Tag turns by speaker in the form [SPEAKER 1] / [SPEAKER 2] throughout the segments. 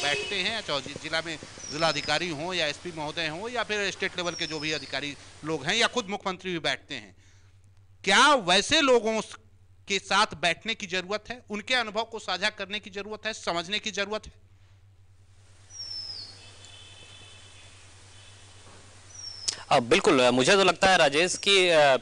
[SPEAKER 1] बैठते हैं, चाहे जिला में जिलाधिकारी हों या एसपी महोदय हों या फिर स्टेट लेवल के जो भी अधिकारी लोग हैं या खुद मुख्यमंत्री भी बैठते हैं, क्या वैसे लोगों के साथ बैठने की जरूरत है? उनके अनुभव को साझा करने की जरूरत है, समझने की जरूरत है?
[SPEAKER 2] बिल्कुल, मुझे तो लगता है राजेश कि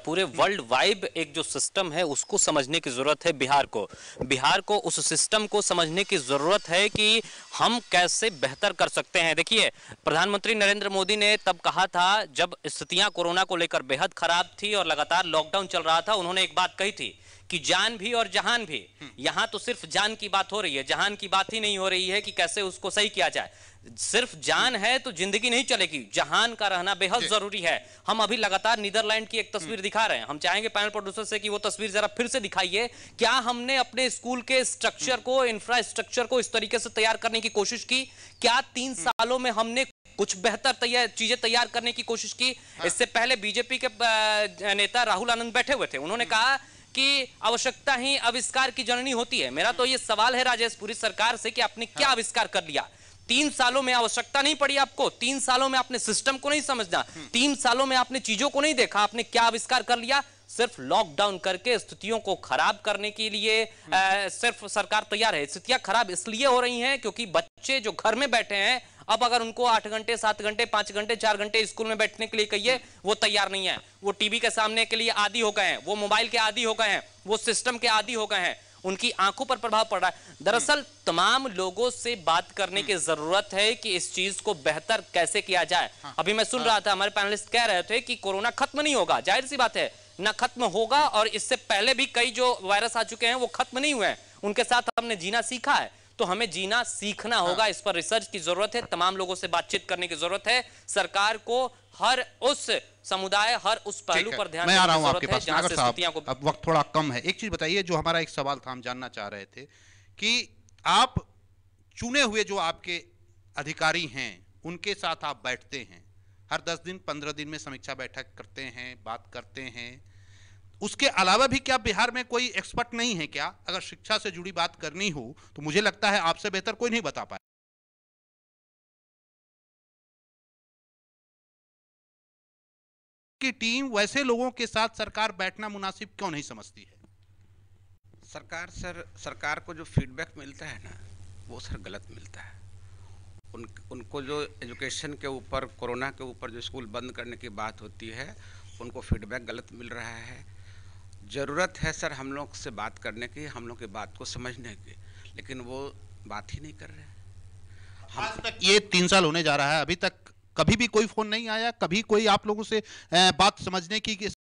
[SPEAKER 2] पूरे वर्ल्ड वाइड एक जो सिस्टम है उसको समझने की जरूरत है। बिहार को उस सिस्टम को समझने की जरूरत है कि हम कैसे बेहतर कर सकते हैं। देखिए, प्रधानमंत्री नरेंद्र मोदी ने तब कहा था जब स्थितियां कोरोना को लेकर बेहद खराब थी और लगातार लॉकडाउन चल रहा था, उन्होंने एक बात कही थी कि जान भी और जहान भी। यहां तो सिर्फ जान की बात हो रही है, जहान की बात ही नहीं हो रही है कि कैसे उसको सही किया जाए। सिर्फ जान है तो जिंदगी नहीं चलेगी, जहान का रहना बेहद जरूरी है। हम अभी लगातार नीदरलैंड की एक तस्वीर दिखा रहे हैं। हम चाहेंगे पैनल प्रोड्यूसर से कि वो तस्वीर जरा फिर से दिखाइए। क्या हमने अपने स्कूल के स्ट्रक्चर को, इंफ्रास्ट्रक्चर को इस तरीके से तैयार करने की कोशिश की? क्या 3 सालों में हमने कुछ बेहतर चीजें तैयार करने की कोशिश की? इससे पहले बीजेपी के नेता राहुल आनंद बैठे हुए थे, उन्होंने कहा कि आवश्यकता ही आविष्कार की जननी होती है। मेरा तो ये सवाल है राजेश पूरी सरकार से कि आपने क्या आविष्कार कर लिया? 3 सालों में आवश्यकता नहीं पड़ी आपको, 3 सालों में आपने सिस्टम को नहीं समझना, 3 सालों में आपने चीजों को नहीं देखा, आपने क्या आविष्कार कर लिया? सिर्फ लॉकडाउन करके स्थितियों को खराब करने के लिए सिर्फ सरकार तैयार है। स्थितियां खराब इसलिए हो रही हैं क्योंकि बच्चे जो घर में बैठे हैं, अब अगर उनको 8 घंटे 7 घंटे 5 घंटे 4 घंटे स्कूल में बैठने के लिए कहिए, वो तैयार नहीं है। वो टीवी के सामने के लिए आदी हो गए हैं, वो मोबाइल के आदी हो गए हैं, वो सिस्टम के आदी हो गए हैं, उनकी आंखों पर प्रभाव पड़ रहा है। दरअसल तमाम लोगों से बात करने की जरूरत है कि इस चीज को बेहतर कैसे किया जाए। अभी मैं सुन रहा था, हमारे पैनलिस्ट कह रहे थे कि कोरोना खत्म नहीं होगा। जाहिर सी बात है, ना खत्म होगा, और इससे पहले भी कई जो वायरस आ चुके हैं वो खत्म नहीं हुए हैं, उनके साथ हमने जीना सीखा है। तो हमें जीना सीखना होगा, इस पर रिसर्च की जरूरत है, तमाम लोगों से बातचीत करने की जरूरत है। सरकार को हर उस समुदाय, हर उस पहलू पर ध्यान
[SPEAKER 1] मैं आ रहा हूं आपके पास
[SPEAKER 2] जहां से स्थितियां को।
[SPEAKER 1] अब वक्त थोड़ा कम है, एक चीज बताइए, जो हमारा एक सवाल था, हम जानना चाह रहे थे कि आप चुने हुए जो आपके अधिकारी हैं उनके साथ आप बैठते हैं, हर 10 दिन 15 दिन में समीक्षा बैठक करते हैं, बात करते हैं। उसके अलावा भी क्या बिहार में कोई एक्सपर्ट नहीं है क्या? अगर शिक्षा से जुड़ी बात करनी हो तो मुझे लगता है आपसे बेहतर कोई नहीं बता पाए कि टीम वैसे लोगों के साथ सरकार बैठना मुनासिब क्यों नहीं समझती है?
[SPEAKER 3] सरकार को जो फीडबैक मिलता है ना, वो सर गलत मिलता है। उनको जो एजुकेशन के ऊपर, कोरोना के ऊपर जो स्कूल बंद करने की बात होती है, उनको फीडबैक गलत मिल रहा है। ज़रूरत है सर हम लोग से बात करने की, हम लोग की बात को समझने की, लेकिन वो बात ही नहीं कर रहे हैं।
[SPEAKER 1] आज तक ये 3 साल होने जा रहा है, अभी तक कभी भी कोई फोन नहीं आया, कभी कोई आप लोगों से बात समझने की